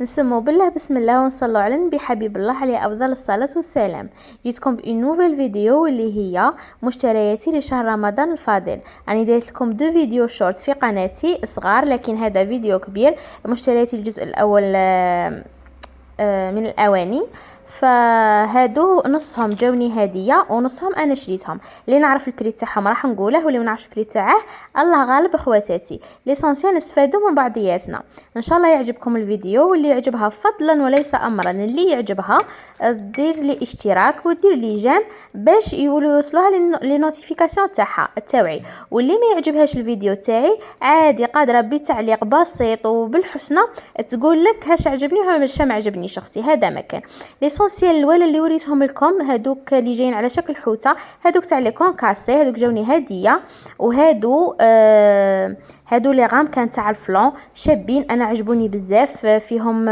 نسمو بالله بسم الله ونصلوا على النبي حبيب الله عليه افضل الصلاه والسلام. جيتكم بإن نوفيل فيديو واللي هي مشترياتي لشهر رمضان الفاضل. راني دايرت لكم دو فيديو شورت في قناتي صغار، لكن هذا فيديو كبير. مشترياتي الجزء الاول من الاواني، فهادو نصهم جاوني هديه ونصهم انا شريتهم. اللي نعرف البري تاعهم راح نقوله، واللي ما نعرفش البري تاعه الله غالب. اخواتاتي ليسونسيال نستفادوا من بعضياتنا. ان شاء الله يعجبكم الفيديو، واللي يعجبها فضلا وليس امرا اللي يعجبها دير لي اشتراك ودير لي جيم باش يوصلوها لي نوتيفيكاسيون تاعها التوعي. واللي ما يعجبهاش الفيديو تاعي عادي قادره بتعليق بسيط وبالحسنى تقول لك هاش عجبني وهاش ما عجبنيش اختي. هذا مكان ليسونسيال الولا اللي وريتهم لكم، هادوك اللي جايين على شكل حوته، هادوك تاع لي كونكاسي، هادوك جاوني هديه. وهادو هادو لي غام كان تاع الفلون شابين، انا عجبوني بزاف. فيهم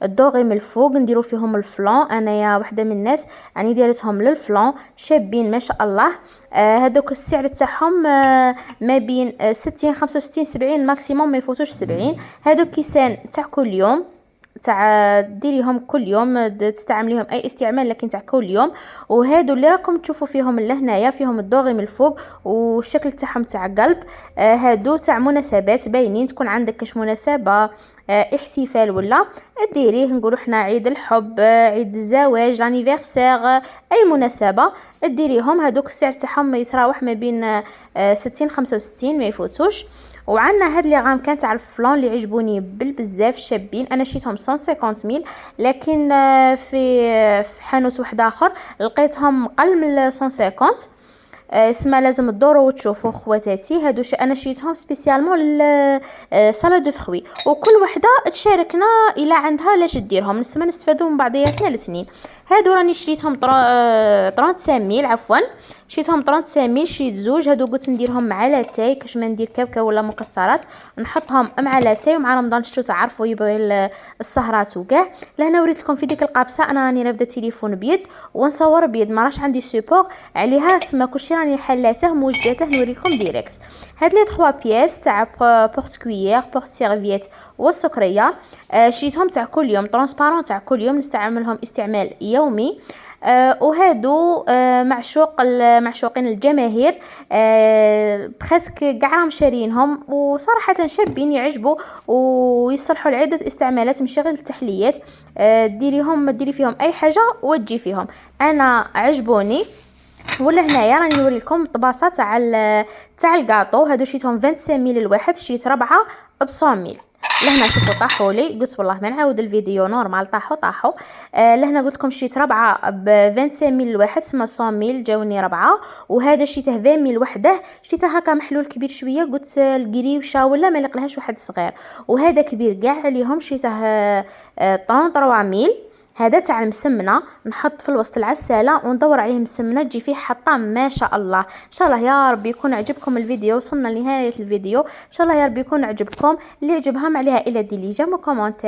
الدوغي من الفوق نديرو فيهم الفلون، انايا وحده من الناس راني دايرتهم للفلون شابين ما شاء الله. هادوك السعر تاعهم ما بين 60 65 70 ماكسيموم ما يفوتوش 70. هادوك كيسان تاع كل يوم، تاع ديريهم كل يوم تستعمليهم اي استعمال لكن تاع كل يوم. وهادو اللي راكم تشوفوا فيهم لهنايا فيهم الدوغي من الفوق والشكل تاعهم تاع قلب. هادو تاع مناسبات باينين، تكون عندك كاش مناسبه احتفال ولا ديريه، نقولوا حنا عيد الحب، عيد الزواج، لانيفرسير، اي مناسبه ديريهم. هادوك السعر تاعهم يتراوح ما بين 60 65 ما يفوتوش. وعندنا هاد لي غام كانت على الفلون اللي عجبوني بزاف شابين، انا شيتهم 150 ميل، لكن في حانوت واحد اخر لقيتهم اقل من 150. اسمها لازم تدوروا وتشوفوا خواتاتي. هادو انا شريتهم سبيسيالمون للصاله دو فروي، وكل وحده تشاركنا الى عندها لاش ديرهم، نسمى نستفادوا من بعضياتنا الاثنين. هادو راني شريتهم 35 ميل، عفوا شريتهم 35 ميل، شريت زوج. هادو قلت نديرهم مع لاتاي كاش ما ندير كاكاو ولا مكسرات، نحطهم مع لاتاي ومع رمضان شتو تعرفوا يبغي السهرات وكاع. لهنا وريت لكم في ديك القابسه انا راني رافده تليفون بيد ونصور بيد، ما راش عندي سيبور عليها، سما كلشي راني حلاته موجداته نوريكم ديريكت. هاد لي 3 بياس تاع بورت كويير بورت سيرفييت والسكريه، شريتهم تاع كل يوم ترانسبارون، تاع كل يوم نستعملهم استعمال يومي. وهادو معشوقين الجماهير، بخسك كاع راهم شارينهم، وصراحه شابين يعجبوا ويصلحوا لعده استعمالات ماشي غير التحليات. ديري فيهم اي حاجه وتجي فيهم، انا عجبوني. ولا هنايا راني نوري لكم الطباسه تاع الكاطو. هادو شريتهم 25 ميل الواحد، شريت 4 ب 100 ميل. لهنا شوفوا طاحوا لي، قلت والله ما نعاود الفيديو نورمال، طاحوا. لهنا قلت لكم شريت 4 ب 25 ميل الواحد، سما 100 ميل جاوني 4. وهذا شريته 20 ميل وحده، شريته هكا محلول كبير شويه، قلت القريوشه ولا ما لقلهاش واحد صغير. وهذا كبير كاع عليهم شريته 33 ميل. هذا تاع المسمنه، نحط في الوسط العساله وندور عليه مسمنه تجي فيه حطه ما شاء الله. ان شاء الله يا رب يكون عجبكم الفيديو، وصلنا لنهايه الفيديو. ان شاء الله يا رب يكون عجبكم. اللي عجبها ما عليها الا دي لي جيم وكومونتير.